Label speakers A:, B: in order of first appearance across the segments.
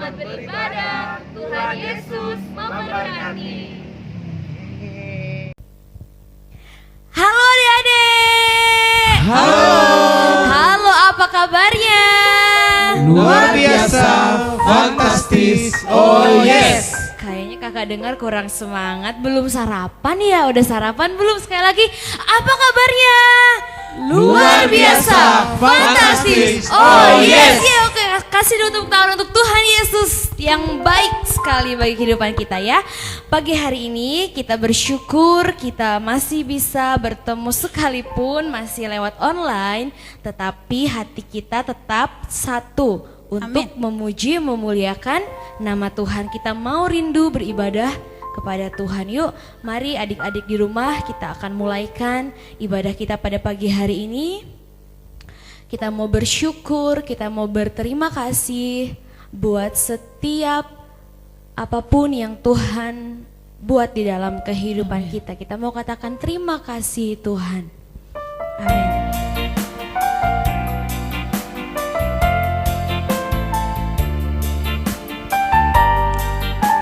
A: Selamat beribadah. Tuhan Yesus memberkati.
B: Halo adik-adik.
C: Halo.
B: Halo, apa kabarnya?
C: Luar biasa, fantastis, oh yes.
B: Kayaknya kakak dengar kurang semangat. Belum sarapan ya? Udah sarapan belum? Sekali lagi, apa kabarnya?
C: Luar biasa, fantastis, oh yes.
B: Ya, oke, kasih dulu tepuk tangan untuk Tuhan Yesus yang baik sekali bagi kehidupan kita ya. Pagi hari ini kita bersyukur kita masih bisa bertemu sekalipun masih lewat online, tetapi hati kita tetap satu untuk memuji, memuliakan nama Tuhan. Kita mau rindu beribadah kepada Tuhan. Yuk, mari adik-adik di rumah kita akan mulaikan ibadah kita pada pagi hari ini. Kita mau bersyukur, kita mau berterima kasih buat setiap apapun yang Tuhan buat di dalam kehidupan kita. Kita mau katakan terima kasih Tuhan. Amin.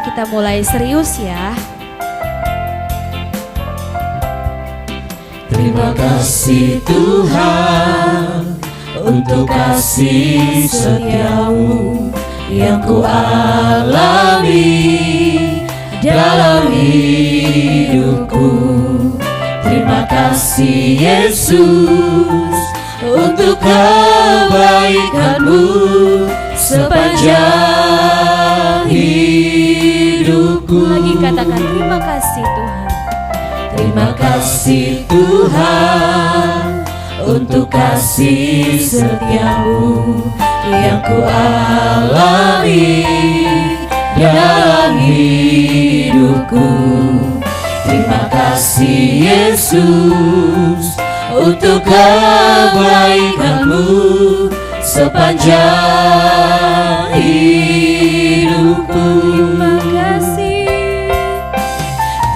B: Kita mulai serius ya.
C: Terima kasih Tuhan untuk kasih setiamu yang ku alami dalam hidupku. Terima kasih Yesus untuk kebaikanmu sepanjang hidupku.
B: Lagi katakan terima kasih Tuhan.
C: Terima kasih Tuhan untuk kasih setiamu yang ku alami dalam hidupku. Terima kasih Yesus untuk kebaikanmu sepanjang hidupku.
B: Terima kasih.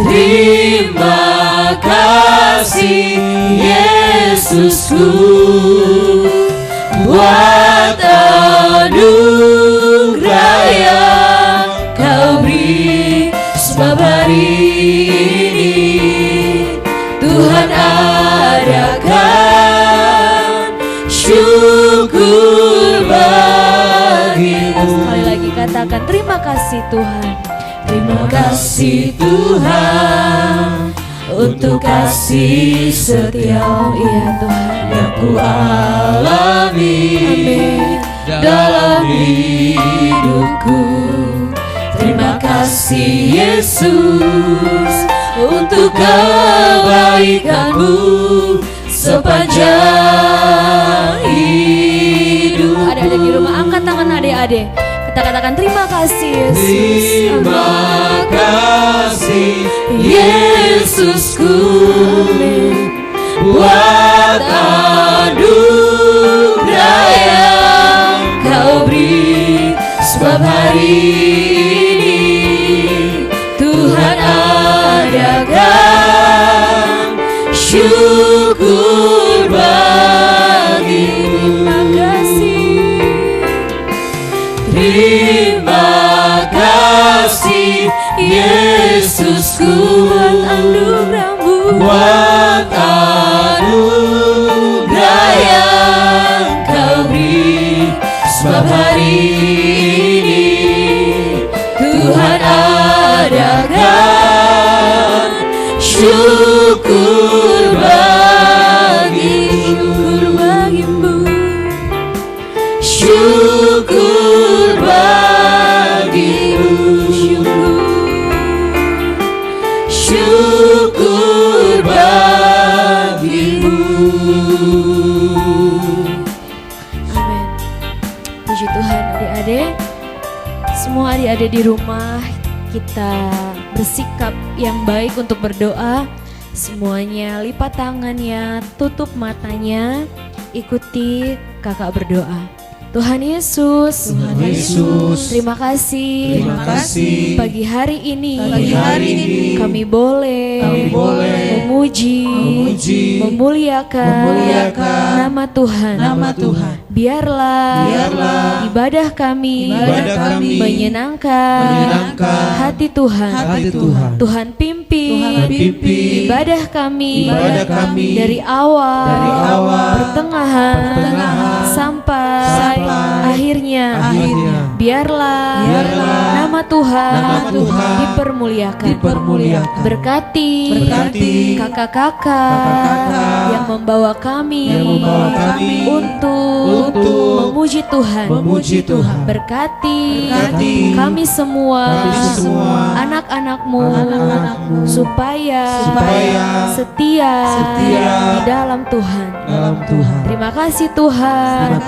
C: Terima kasih Yesusku buat anugerah yang kau beri, sebab hari ini Tuhan adakan syukur bagimu.
B: Sekali lagi katakan terima kasih Tuhan.
C: Terima kasih Tuhan untuk kasih setiamu,
B: Iya Tuhan.
C: yang ku alami dalam hidupku. Terima kasih Yesus untuk kebaikanmu sepanjang hidup.
B: Adik-adik di rumah angkat tangan adik-adik. Kita katakan terima kasih Yesus.
C: Terima kasih Yesusku buat anugerah yang kau beri, sebab hari ini Tuhan adakan syukur bagimu. Terima kasih Yesusku buat anugerah yang kau beri, sebab hari ini Tuhan adakan syukur bagimu. Syukur bagimu, syukur bagimu.
B: Amin. Puji Tuhan adik-adik. Semua adik-adik di rumah kita bersikap yang baik untuk berdoa. Semuanya lipat tangannya, tutup matanya, ikuti kakak berdoa. Tuhan Yesus,
C: Tuhan Yesus,
B: terima kasih.
C: terima kasih.
B: Pagi hari ini, kami
C: Kami boleh
B: memuji, memuliakan nama Tuhan. Biarlah ibadah kami menyenangkan hati Tuhan. Tuhan pimpin ibadah kami dari awal, pertengahan sampai akhirnya. Biarlah nama Tuhan dipermuliakan. Berkati kakak-kakak yang membawa kami untuk memuji Tuhan. Berkati kami semua anak-anakmu supaya setia di dalam Tuhan. Terima kasih Tuhan.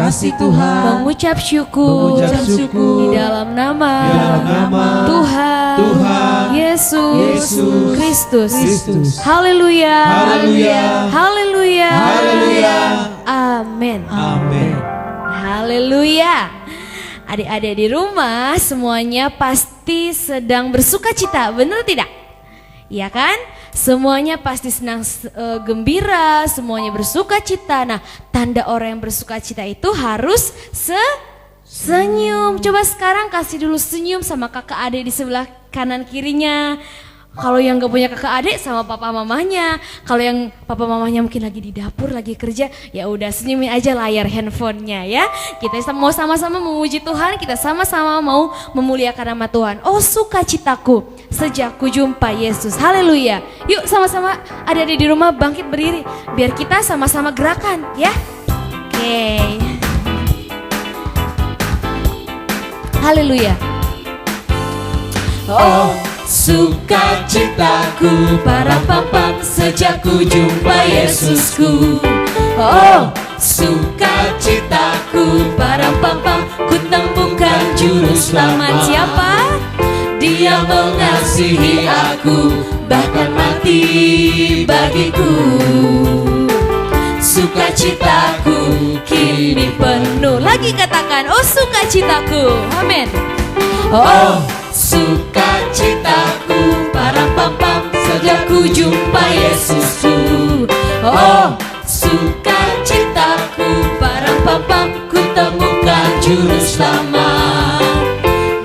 B: Mengucap syukur di dalam nama Tuhan Yesus Kristus. Haleluya. Amin. Haleluya. Adik-adik di rumah semuanya pasti sedang bersuka cita, benar tidak? Iya kan? Semuanya pasti senang, gembira, semuanya bersuka cita. Nah, tanda orang yang bersuka cita itu harus senyum. Coba sekarang kasih dulu senyum sama kakak adik di sebelah kanan kirinya. Kalau yang gak punya kakak adik sama papa mamanya. Kalau yang papa mamanya mungkin lagi di dapur, lagi kerja, ya udah senyumin aja layar handphonenya ya. Kita mau sama-sama memuji Tuhan, kita sama-sama mau memuliakan nama Tuhan. Oh sukacitaku sejak ku jumpa Yesus. Haleluya. Yuk sama-sama adik-adik di rumah bangkit berdiri. Biar kita sama-sama gerakan ya. Oke. Haleluya.
C: Oh sukacitaku para papan sejak ku jumpa Yesusku. Oh sukacitaku para papan ku temukan juru selamat.
B: Siapa?
C: Dia mengasihi aku bahkan mati bagiku. Sukacitaku kini
B: Penuh. Lagi katakan, oh sukacitaku. Amin.
C: Oh sukacitaku para pampam sejak ku jumpa Yesusku. Oh sukacitaku para pampam ku temukan juru selamat.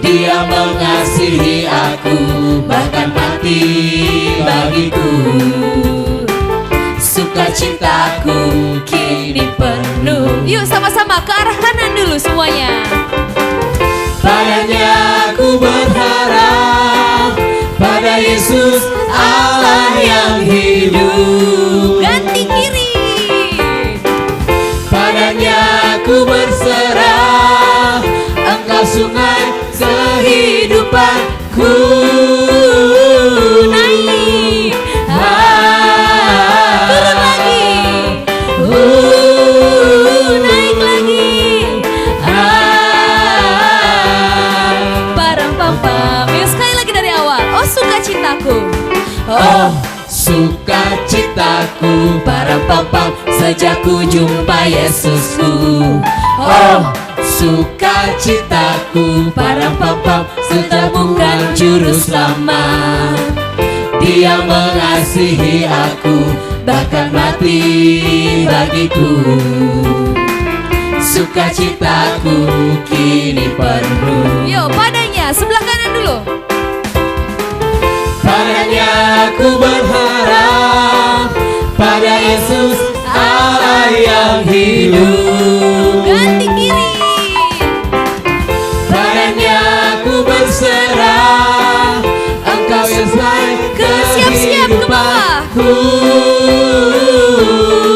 C: Dia mengasihi aku bahkan mati bagiku. Sukacitaku kini penuh.
B: Yuk sama-sama ke arah kanan dulu semuanya.
C: Padanya aku berharap, pada Yesus Allah yang hidup.
B: Ganti kiri.
C: Padanya aku berserah, Engkau sungai kehidupanku.
B: Naik. Turun lagi. Naik lagi. Yuk sekali lagi dari awal. Oh sukacitaku.
C: Oh sukacitaku para pampang sejak ku jumpa Yesusku. Oh sukacitaku para pampang setemukan juru selamat. Dia mengasihi aku bahkan mati bagiku. Sukacitaku kini penuh.
B: Yuk padanya sebelah kanan dulu.
C: Padanya aku berharap, pada Yesus Allah yang hidup.
B: Ganti kiri.
C: Padanya aku berserah, Engkau yang selai
B: Siap-siap ke bawah.
C: kehidupanku.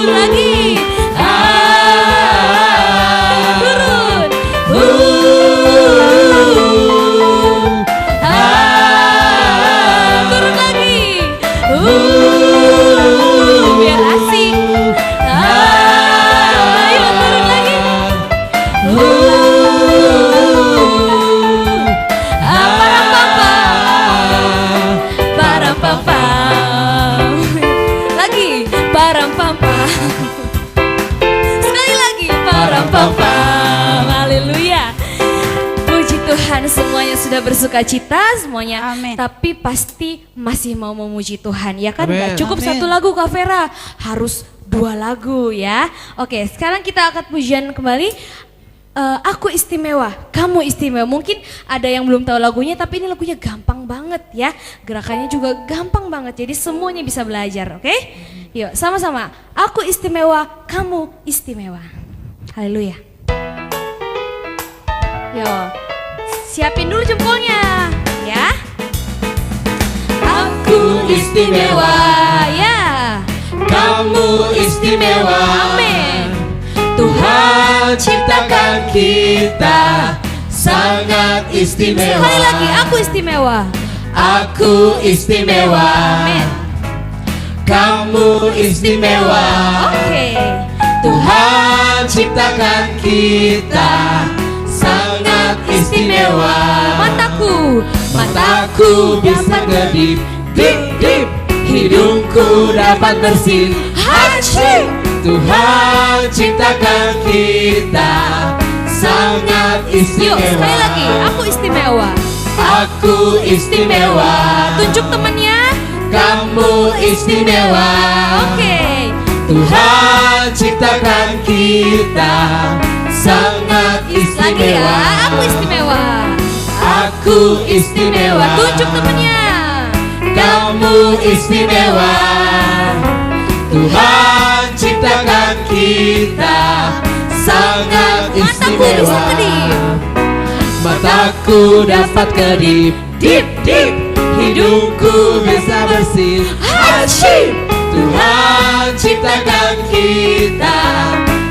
B: Lagi. Turun. Turun lagi. Biar asik. Ayo turun lagi. Tuhan semuanya sudah bersuka cita semuanya.
D: Amin.
B: Tapi pasti masih mau memuji Tuhan ya kan?
C: Amin.
B: Gak cukup
D: Amin.
B: satu lagu Kak Vera, harus 2 lagu ya. Oke, sekarang kita akan pujian kembali. Aku istimewa, kamu istimewa. Mungkin ada yang belum tahu lagunya, tapi ini lagunya gampang banget ya. Gerakannya juga gampang banget, jadi semuanya bisa belajar, oke? Yuk, sama-sama. Aku istimewa, kamu istimewa. Haleluya. Yuk, siapin dulu jempolnya, ya.
C: Aku istimewa,
B: Ya.
C: kamu istimewa.
B: Amin.
C: Tuhan ciptakan kita sangat istimewa.
B: Sekali lagi, aku istimewa.
C: Aku istimewa.
B: Amin.
C: Kamu istimewa.
B: Oke.
C: Tuhan ciptakan kita sangat istimewa. Mataku bisa kedip, dip, dip. Hidungku dapat bersin, hachi. Tuhan ciptakan kita sangat
B: Yuk,
C: istimewa.
B: sekali lagi, aku istimewa.
C: Aku istimewa.
B: Tunjuk temannya.
C: Kamu istimewa.
B: Oke.
C: Tuhan ciptakan kita sangat
B: Lagi
C: istimewa.
B: ya, aku istimewa.
C: Aku istimewa.
B: Tunjuk temannya.
C: Kamu istimewa. Tuhan ciptakan kita sangat
B: Mataku
C: istimewa.
B: bisa kedip.
C: Mataku dapat kedip, dip, dip. Hidungku bisa bersin, hachi. Tuhan ciptakan kita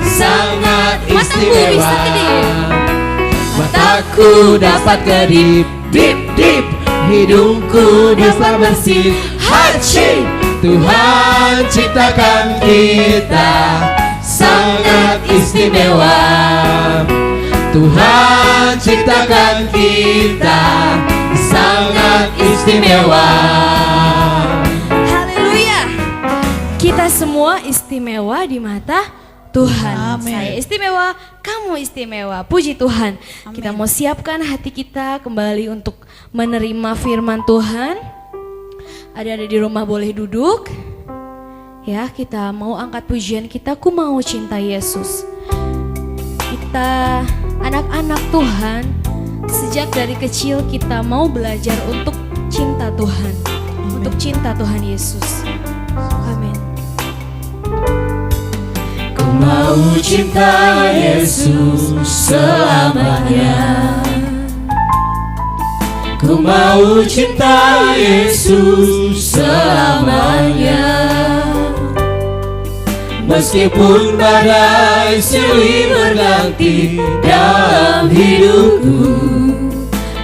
C: sangat
B: Mataku
C: istimewa.
B: bisa kedip.
C: Mataku dapat kedip, dip, dip. Hidungku bisa bersin, hachi. Tuhan ciptakan kita sangat istimewa. Tuhan ciptakan kita sangat istimewa.
B: Haleluya. Kita semua istimewa di mata Tuhan.
D: Amin.
B: Saya istimewa, kamu istimewa. Puji Tuhan. Kita mau siapkan hati kita kembali untuk menerima firman Tuhan. Ada di rumah boleh duduk. Ya, kita mau angkat pujian kita, ku mau cinta Yesus. Kita anak-anak Tuhan, sejak dari kecil kita mau belajar untuk cinta Tuhan. Untuk cinta Tuhan Yesus. Amin.
C: Ku mau cinta Yesus selamanya. Ku mau cinta Yesus selamanya. Meskipun badai silih berganti dalam hidupku,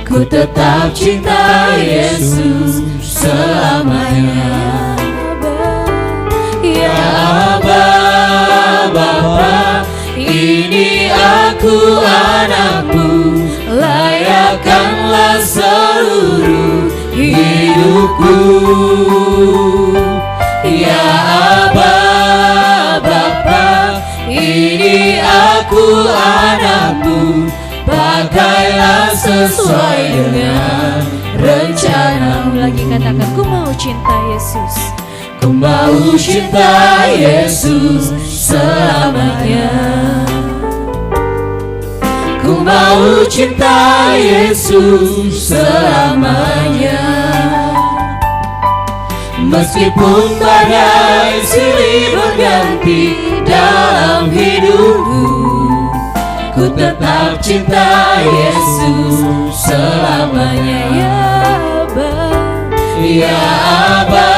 C: ku tetap cinta Yesus selamanya. Ya Aba, Bapa, ini aku anakmu, layakkanlah seluruh hidupku. Ya Aba, Bapa, ini aku anakmu, pakailah sesuai dengan rencana.
B: Lagi katakan, ku mau cinta Yesus.
C: Ku mau cinta Yesus selamanya. Ku mau cinta Yesus selamanya. Meskipun badai silih berganti dalam hidupku, ku tetap cinta Yesus selamanya. Ya Aba, ya Aba,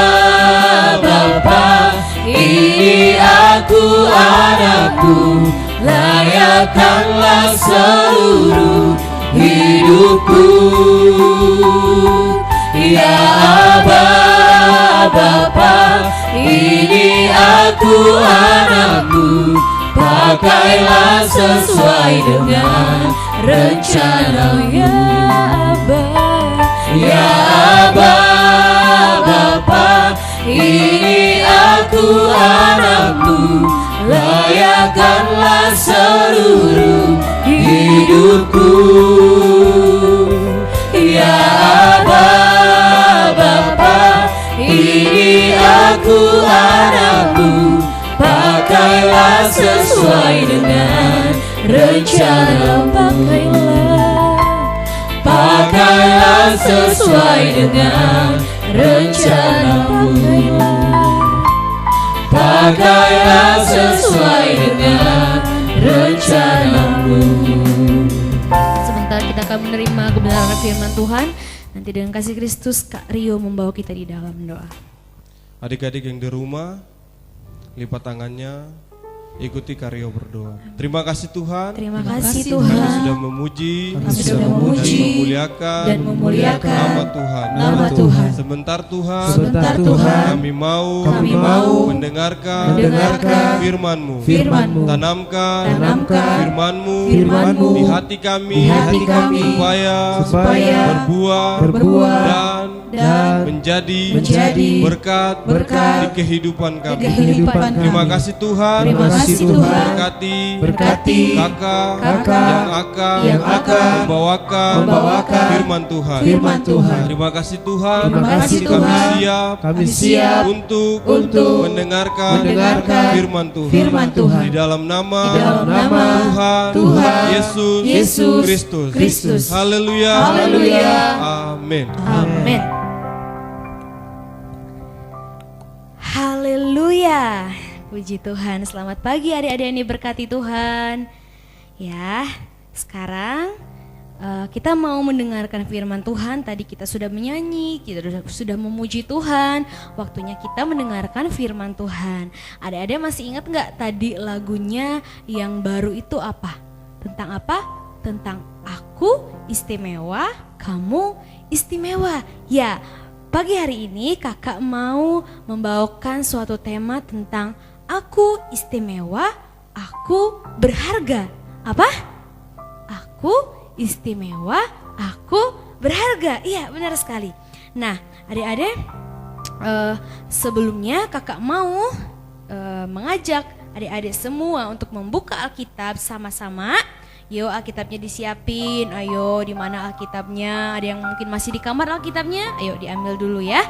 C: Bapa, ini aku anakku, layakkanlah seluruh hidupku. Ya Aba, Bapa, ini aku anakmu, pakailah sesuai dengan rencana. Ya Aba, ya Aba, Bapa, ini aku anakmu, layakkanlah seluruh hidupku. dengan rencana-Mu. Pakailah sesuai dengan rencana-Mu. Pakailah sesuai dengan rencana-Mu.
B: Sebentar kita akan menerima kebenaran firman Tuhan. Nanti dengan kasih Kristus Kak Rio membawa kita di dalam doa.
D: Adik-adik yang di rumah, lipat tangannya, ikuti Kak Rio berdoa. Terima kasih Tuhan.
B: Terima kasih
D: Kami
B: Tuhan.
D: sudah memuji,
B: Kami sudah memuji
D: dan memuliakan
B: nama
D: Tuhan.
B: Nama Tuhan.
D: Sebentar Tuhan,
C: Sebentar Tuhan,
D: kami mau mendengarkan firman-Mu. Tanamkan firman-Mu di hati kami, supaya berbuah dan menjadi berkat di kehidupan kami. Terima kasih Tuhan. Berkati kakak yang akan membawakan firman Tuhan. Terima kasih Tuhan. Kami siap untuk mendengarkan firman Tuhan. Di dalam nama Tuhan Yesus Kristus. Haleluya. Amin.
B: Amin. Haleluya. Puji Tuhan. Selamat pagi adik-adik yang diberkati Tuhan. Ya, sekarang kita mau mendengarkan firman Tuhan. Tadi kita sudah menyanyi, kita sudah memuji Tuhan. Waktunya kita mendengarkan firman Tuhan. Adik-adik masih ingat nggak tadi lagunya yang baru itu apa? Tentang apa? Tentang aku istimewa, kamu istimewa. Ya, pagi hari ini kakak mau membawakan suatu tema tentang aku istimewa, aku berharga. Apa? Aku istimewa, aku berharga. Iya, benar sekali. Nah, adik-adik, sebelumnya kakak mau mengajak adik-adik semua untuk membuka Alkitab sama-sama. Yuk, Alkitabnya disiapin. Ayo, di mana Alkitabnya? Ada yang mungkin masih di kamar Alkitabnya? Ayo diambil dulu ya.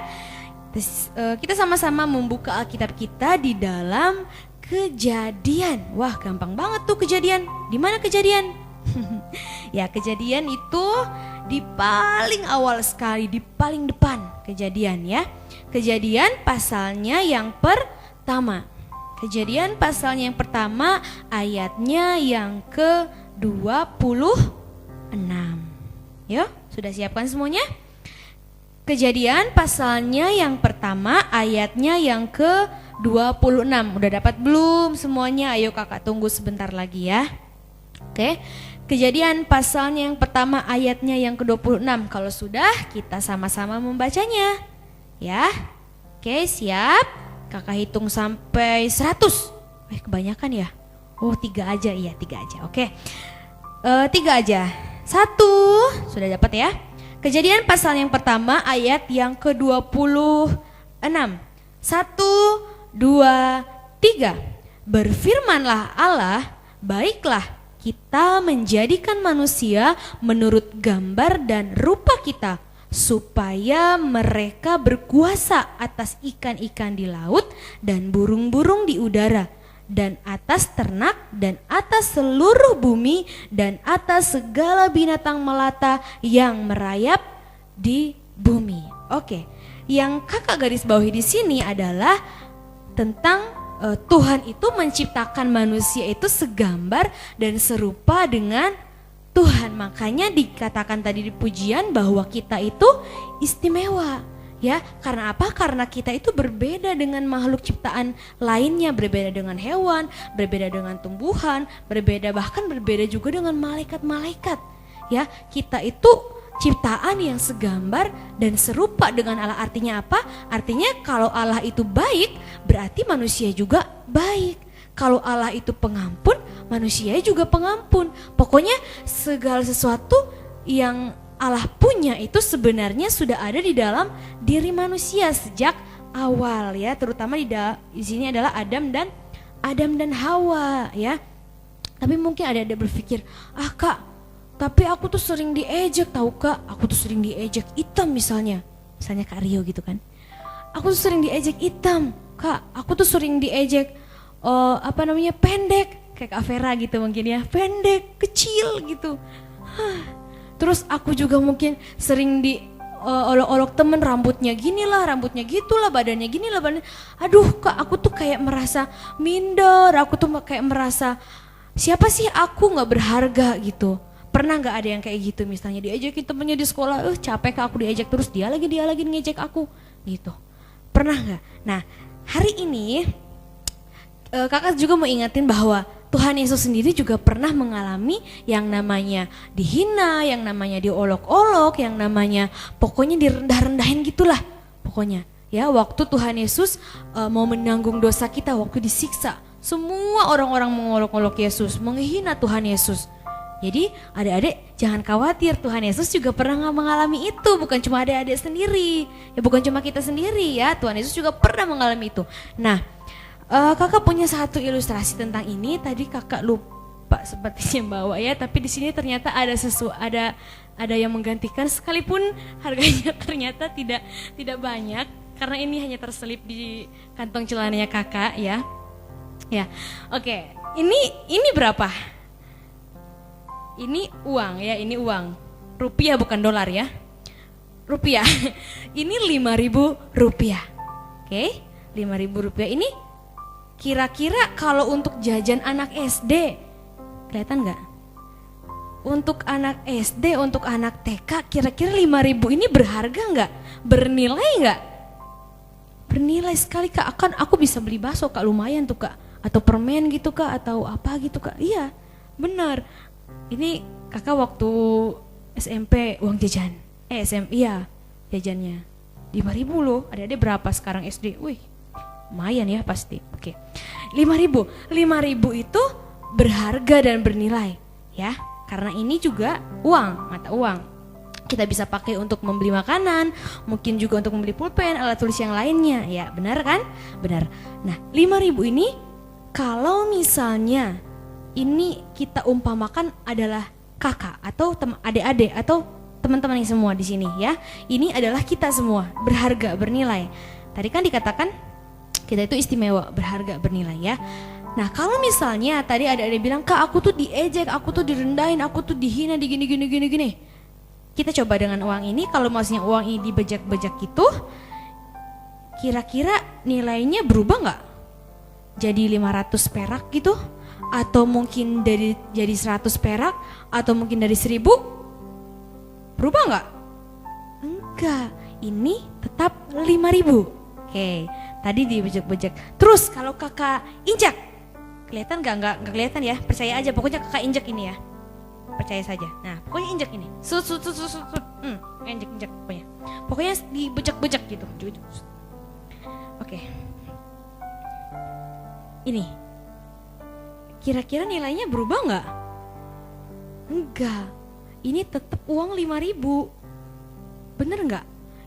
B: Terus, kita sama-sama membuka Alkitab kita di dalam Kejadian. Wah, gampang banget tuh Kejadian. Di mana Kejadian? Ya, Kejadian itu di paling awal sekali, di paling depan Kejadian ya. Kejadian pasalnya yang pertama. Kejadian pasalnya yang pertama, ayatnya yang ke-26. Yuk, sudah siapkan semuanya? Kejadian pasalnya yang pertama, ayatnya yang ke-26. Udah dapat belum semuanya? Ayo kakak tunggu sebentar lagi ya. Oke, Kejadian pasalnya yang pertama, ayatnya yang ke-26. Kalau sudah, kita sama-sama membacanya. Ya, oke, siap? Kakak hitung sampai 100. Kebanyakan ya? Oh, 3 aja, iya 3 aja. Oke, 3 aja. 1, sudah dapat ya? Kejadian pasal yang pertama ayat yang ke-26. 1, 2, 3. Berfirmanlah Allah, baiklah kita menjadikan manusia menurut gambar dan rupa kita, supaya mereka berkuasa atas ikan-ikan di laut dan burung-burung di udara, dan atas ternak, dan atas seluruh bumi, dan atas segala binatang melata yang merayap di bumi. Oke, yang kakak garis bawahi di sini adalah tentang Tuhan itu menciptakan manusia itu segambar dan serupa dengan Tuhan. Makanya dikatakan tadi di pujian bahwa kita itu istimewa. Ya, karena apa? Karena kita itu berbeda dengan makhluk ciptaan lainnya, berbeda dengan hewan, berbeda dengan tumbuhan, bahkan berbeda juga dengan malaikat-malaikat. Ya, kita itu ciptaan yang segambar dan serupa dengan Allah. Artinya apa? Artinya kalau Allah itu baik, berarti manusia juga baik. Kalau Allah itu pengampun, manusia juga pengampun. Pokoknya segala sesuatu yang Allah punya itu sebenarnya sudah ada di dalam diri manusia sejak awal ya, terutama di sini adalah Adam dan Hawa ya. Tapi mungkin ada berpikir, Kak, tapi aku tuh sering diejek tahu Kak, aku tuh sering diejek hitam misalnya Kak Rio gitu kan. Aku tuh sering diejek hitam, Kak, aku tuh sering diejek pendek kayak Kak Vera gitu mungkin ya, pendek, kecil gitu. Terus aku juga mungkin sering di olok-olok temen, rambutnya gini lah, rambutnya gitulah, badannya gini lah, badannya. Aduh Kak, aku tuh kayak merasa minder, aku tuh kayak merasa siapa sih aku nggak berharga gitu. Pernah nggak ada yang kayak gitu, misalnya diajakin temennya di sekolah, capek Kak aku diajak terus, dia lagi ngejek aku gitu. Pernah nggak? Nah hari ini kakak juga mau ingetin bahwa Tuhan Yesus sendiri juga pernah mengalami yang namanya dihina, yang namanya diolok-olok, yang namanya pokoknya direndah-rendahin gitulah pokoknya. Ya, waktu Tuhan Yesus mau menanggung dosa kita, waktu disiksa, semua orang-orang mengolok-olok Yesus, menghina Tuhan Yesus. Jadi adik-adik jangan khawatir, Tuhan Yesus juga pernah mengalami itu, bukan cuma adik-adik sendiri, ya bukan cuma kita sendiri ya, Tuhan Yesus juga pernah mengalami itu. Nah, kakak punya satu ilustrasi tentang ini. Tadi kakak lupa sepertinya bawa ya, tapi di sini ternyata ada yang menggantikan, sekalipun harganya ternyata tidak banyak karena ini hanya terselip di kantong celananya kakak ya. Ya, oke. Ini berapa? Ini uang ya, ini uang. Rupiah bukan dolar ya. Rupiah. Ini 5.000 rupiah. Oke, 5.000 rupiah ini kira-kira kalau untuk jajan anak SD, kelihatan nggak? Untuk anak SD, untuk anak TK, kira-kira 5.000 ini berharga nggak? Bernilai nggak? Bernilai sekali Kak, aku bisa beli bakso Kak, lumayan tuh Kak. Atau permen gitu Kak, atau apa gitu Kak. Iya, benar. Ini kakak waktu SMP uang jajan. Iya, jajannya 5.000 loh. Ada berapa sekarang SD? Wih, lumayan ya pasti. Oke. 5.000 itu berharga dan bernilai ya, karena ini juga uang, mata uang. Kita bisa pakai untuk membeli makanan, mungkin juga untuk membeli pulpen, alat tulis yang lainnya ya, benar kan? Benar. Nah 5.000 ini kalau misalnya ini kita umpamakan adalah kakak atau adik-adik atau teman-teman yang semua di sini ya, ini adalah kita semua, berharga, bernilai. Tadi kan dikatakan kita itu istimewa, berharga, bernilai ya. Nah kalau misalnya tadi ada bilang, Kak aku tuh diejek, aku tuh direndahin, aku tuh dihina, gini. Kita coba dengan uang ini, kalau maksudnya uang ini dibejak-bejak gitu, kira-kira nilainya berubah nggak? Jadi 500 perak gitu? Atau mungkin jadi 100 perak? Atau mungkin dari 1.000? Berubah nggak? Enggak, ini tetap 5.000. Oke, tadi dibejek-bejek. Terus kalau kakak injak, kelihatan nggak kelihatan ya? Percaya aja, pokoknya kakak injak ini ya. Percaya saja. Nah, pokoknya injak ini. Injak pokoknya. Pokoknya dibejek-bejek gitu. Oke. Ini. Kira-kira nilainya berubah nggak? Enggak. Ini tetap uang 5.000. Bener nggak?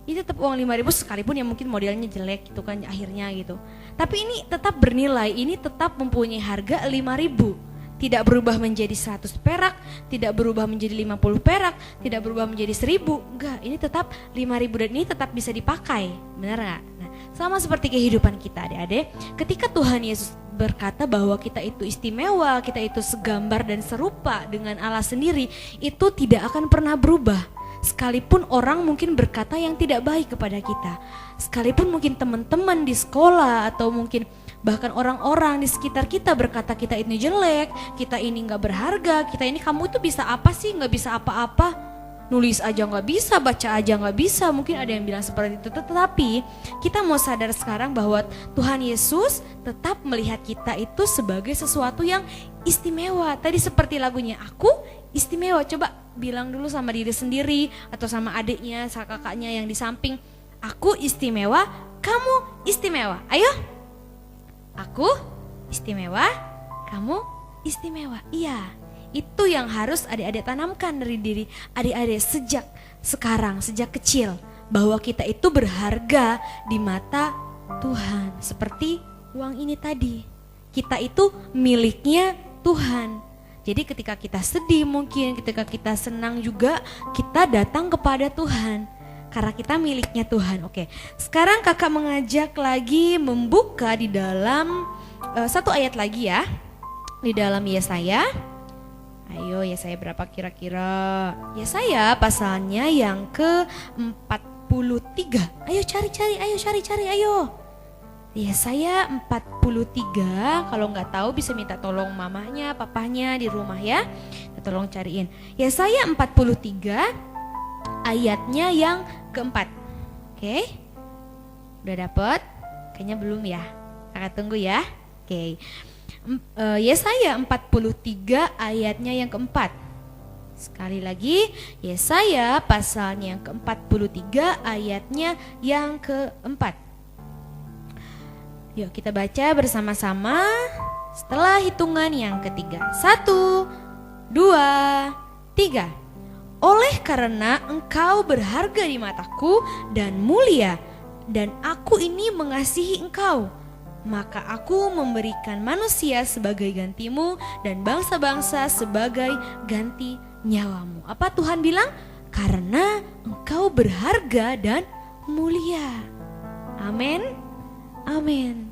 B: Ini tetap uang 5.000 sekalipun yang mungkin modelnya jelek gitu kan akhirnya gitu. Tapi ini tetap bernilai, ini tetap mempunyai harga 5.000. Tidak berubah menjadi 100 perak, tidak berubah menjadi 50 perak, tidak berubah menjadi 1.000. Enggak, ini tetap 5.000 dan ini tetap bisa dipakai. Benar nggak? Nah, sama seperti kehidupan kita adik-adik. Ketika Tuhan Yesus berkata bahwa kita itu istimewa, kita itu segambar dan serupa dengan Allah sendiri, itu tidak akan pernah berubah. Sekalipun orang mungkin berkata yang tidak baik kepada kita, sekalipun mungkin teman-teman di sekolah atau mungkin bahkan orang-orang di sekitar kita berkata kita ini jelek, kita ini gak berharga, kita ini kamu itu bisa apa sih, gak bisa apa-apa, nulis aja gak bisa, baca aja gak bisa, mungkin ada yang bilang seperti itu. Tetapi kita mau sadar sekarang bahwa Tuhan Yesus tetap melihat kita itu sebagai sesuatu yang istimewa. Tadi seperti lagunya, aku istimewa. Coba bilang dulu sama diri sendiri atau sama adiknya, sama kakaknya yang di samping, aku istimewa, kamu istimewa. Ayo, aku istimewa, kamu istimewa. Iya, itu yang harus adik-adik tanamkan dari diri adik-adik sejak sekarang, sejak kecil, bahwa kita itu berharga di mata Tuhan. Seperti uang ini tadi, kita itu miliknya Tuhan. Jadi ketika kita sedih mungkin, ketika kita senang juga, kita datang kepada Tuhan. Karena kita miliknya Tuhan. Oke, sekarang kakak mengajak lagi membuka di dalam satu ayat lagi ya. di dalam Yesaya. Ayo, Yesaya berapa kira-kira? Yesaya pasalnya yang ke-43. Ayo cari, ayo. Yesaya 43, kalau nggak tahu bisa minta tolong mamahnya, papahnya di rumah ya. Tolong cariin. Yesaya 43 ayatnya yang keempat. Oke? Udah dapet? Kayaknya belum ya. Kakak tunggu ya. Oke. Yesaya 43 ayatnya yang keempat. Sekali lagi, Yesaya pasalnya yang ke-43 ayatnya yang keempat. Yuk kita baca bersama-sama setelah hitungan yang ketiga. 1, 2, 3. Oleh karena engkau berharga di mataku dan mulia, dan aku ini mengasihi engkau, maka aku memberikan manusia sebagai gantimu dan bangsa-bangsa sebagai ganti nyawamu. Apa Tuhan bilang? Karena engkau berharga dan mulia. Amin. Amin.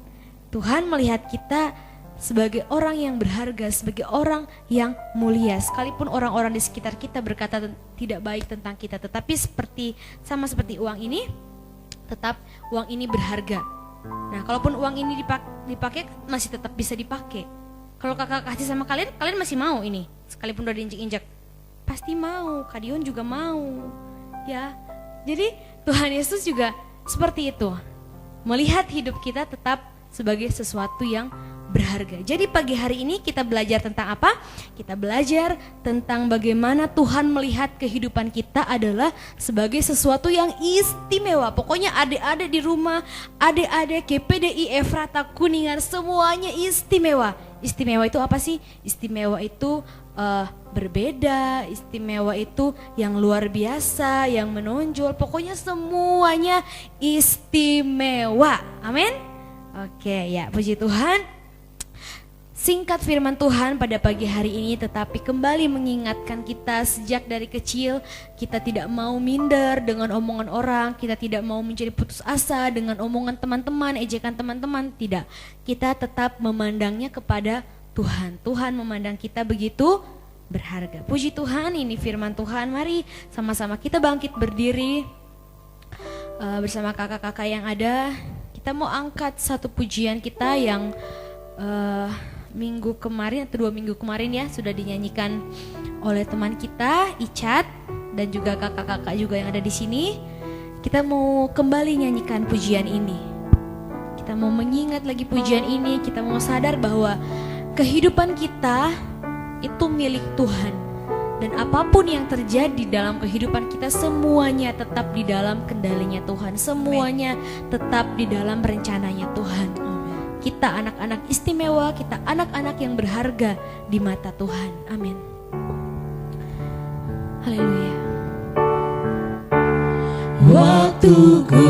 B: Tuhan melihat kita sebagai orang yang berharga, sebagai orang yang mulia. Sekalipun orang-orang di sekitar kita berkata tidak baik tentang kita, tetapi sama seperti uang ini, tetap uang ini berharga. Nah, kalaupun uang ini dipakai masih tetap bisa dipakai. Kalau kakak kasih sama kalian, kalian masih mau ini, sekalipun udah diinjek-injek. Pasti mau, Kak Dion juga mau. Ya. Jadi Tuhan Yesus juga seperti itu. Melihat hidup kita tetap sebagai sesuatu yang berharga. Jadi pagi hari ini kita belajar tentang apa? Kita belajar tentang bagaimana Tuhan melihat kehidupan kita adalah sebagai sesuatu yang istimewa. Pokoknya adik-adik di rumah, adik-adik GPDI, Efrata, Kuningan, semuanya istimewa. Istimewa itu apa sih? Istimewa itu berbeda, istimewa itu yang luar biasa, yang menonjol. Pokoknya semuanya istimewa. Amin. Oke ya, puji Tuhan. Singkat firman Tuhan pada pagi hari ini, tetapi kembali mengingatkan kita sejak dari kecil, kita tidak mau minder dengan omongan orang, kita tidak mau menjadi putus asa dengan omongan teman-teman, ejekan teman-teman, tidak. Kita tetap memandangnya kepada Tuhan. Tuhan memandang kita begitu berharga. Puji Tuhan, ini firman Tuhan. Mari sama-sama kita bangkit berdiri bersama kakak-kakak yang ada. Kita mau angkat satu pujian kita yang minggu kemarin atau 2 minggu kemarin ya sudah dinyanyikan oleh teman kita Icat dan juga kakak-kakak juga yang ada di sini. Kita mau kembali nyanyikan pujian ini. Kita mau mengingat lagi pujian ini. Kita mau sadar bahwa kehidupan kita itu milik Tuhan. Dan apapun yang terjadi dalam kehidupan kita, semuanya tetap di dalam kendalinya Tuhan. Semuanya tetap di dalam rencananya Tuhan. Kita anak-anak istimewa, kita anak-anak yang berharga di mata Tuhan. Amin. Haleluya.
C: Waktuku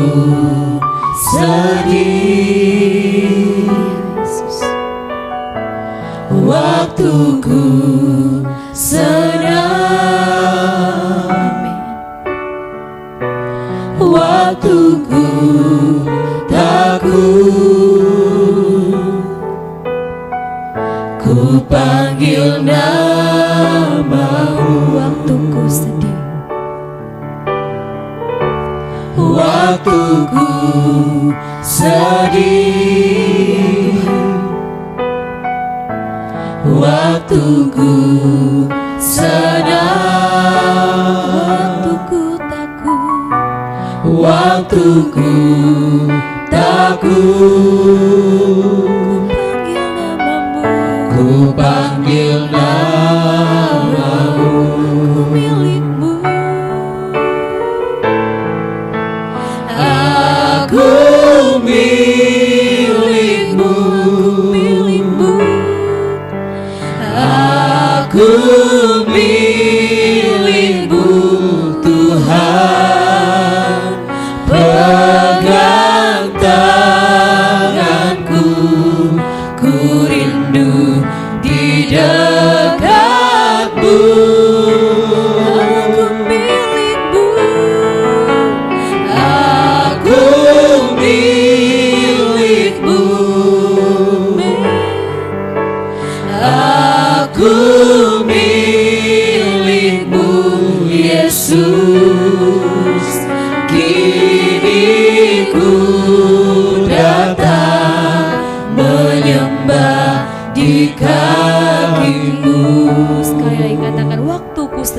C: sedih, waktuku senang, waktuku takut, ku panggil namamu.
B: Waktuku sedih,
C: waktuku sedih, waktuku senang,
B: waktuku takut,
C: waktuku takut, ku panggil namamu,
B: ku milikmu.
C: aku milikmu, aku milikmu Tuhan, pegang tanganku, ku rindu di dekatmu.
B: Aku milikmu,
C: Aku milikmu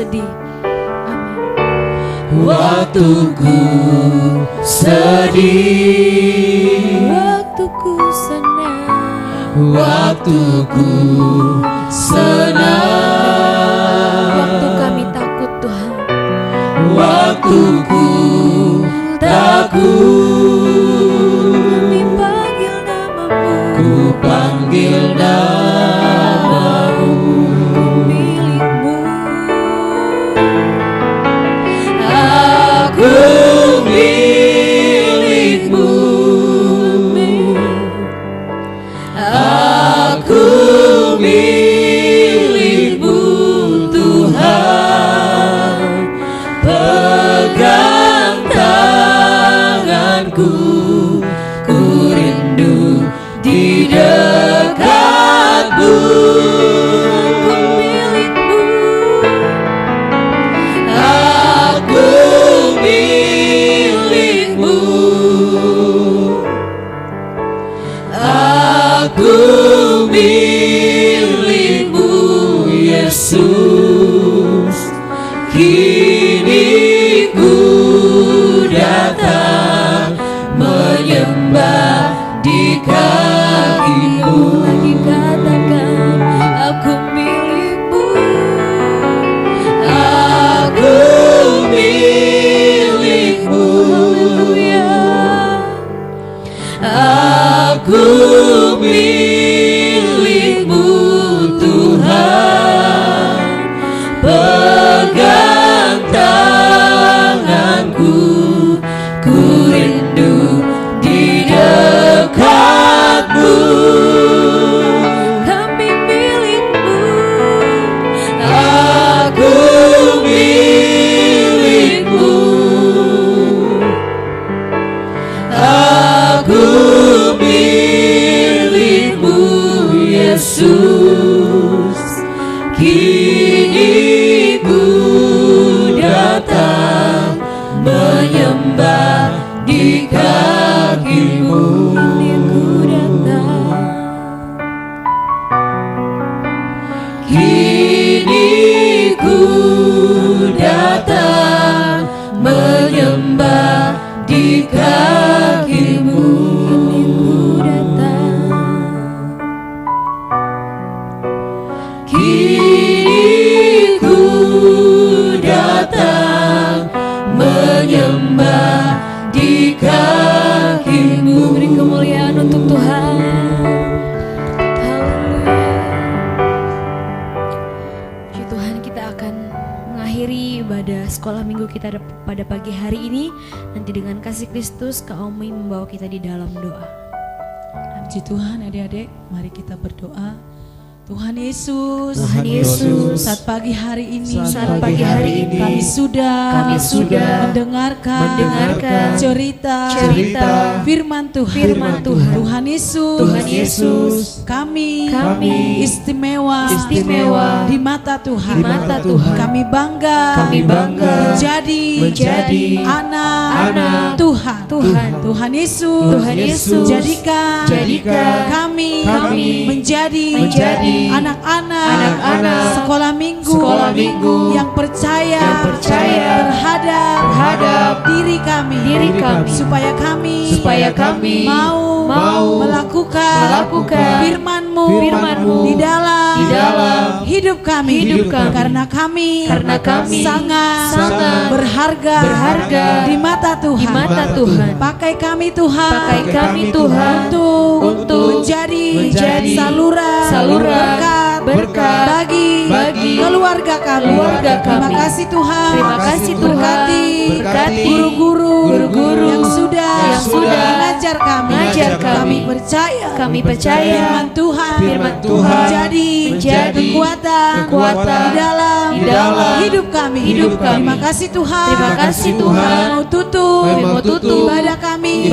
B: sedih. Amin.
C: Waktuku sedih,
B: Waktuku senang,
C: waktuku senang,
B: waktu kami takut Tuhan,
C: waktuku takut,
B: kami panggil namamu,
C: ku panggil namamu,
B: milikmu.
C: aku milikmu, aku milikmu Tuhan, pegang tanganku, ku rindu di dekatmu, aku milikmu, aku milikmu Yesus, kini ku datang menyembah di kakimu.
B: Lagi katakan aku milikmu,
C: Aku milikmu, aku milikmu Tuhan, pegang tanganku, ku rindu di dekatmu,
B: kami milikmu,
C: aku milikmu, aku milikmu Yesus, kini ku datang menyembah di kakimu.
B: kini ku datang.
C: Kini ku datang menyembah di kakimu.
B: Kini ku datang.
C: Kini ku datang menyembah di kakimu.
B: Beri kemuliaan untuk Tuhan. Haleluya. Puji Tuhan, kita akan mengakhiri ibadah sekolah minggu kita pada pagi hari ini. Nanti dengan kasih Kristus, Kak Omi membawa kita di dalam doa.
E: Puji Tuhan, adik-adik, mari kita berdoa. Tuhan Yesus,
B: Tuhan Yesus,
E: saat pagi hari ini,
B: saat pagi hari ini
E: kami sudah mendengarkan cerita firman Tuhan. Tuhan Yesus, kami istimewa di mata Tuhan. Kami bangga menjadi anak Tuhan Yesus, jadikan kami menjadi anak-anak sekolah minggu yang percaya terhadap diri kami supaya kami mau melakukan firman-Mu di dalam hidup kami karena kami sangat berharga di mata Tuhan. Pakai kami Tuhan untuk menjadi saluran berkat bagi keluarga kami. Terima kasih Tuhan. Berkati guru-guru yang sudah mengajar kami. Kami percaya firman Tuhan menjadi kekuatan di dalam hidup kami. Terima kasih Tuhan. Mau tutup ibadah kami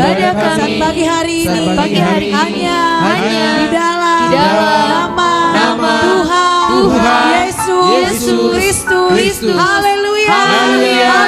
E: saat pagi hari ini hanya di dalam nama Tuhan Yesus Kristus. Haleluya.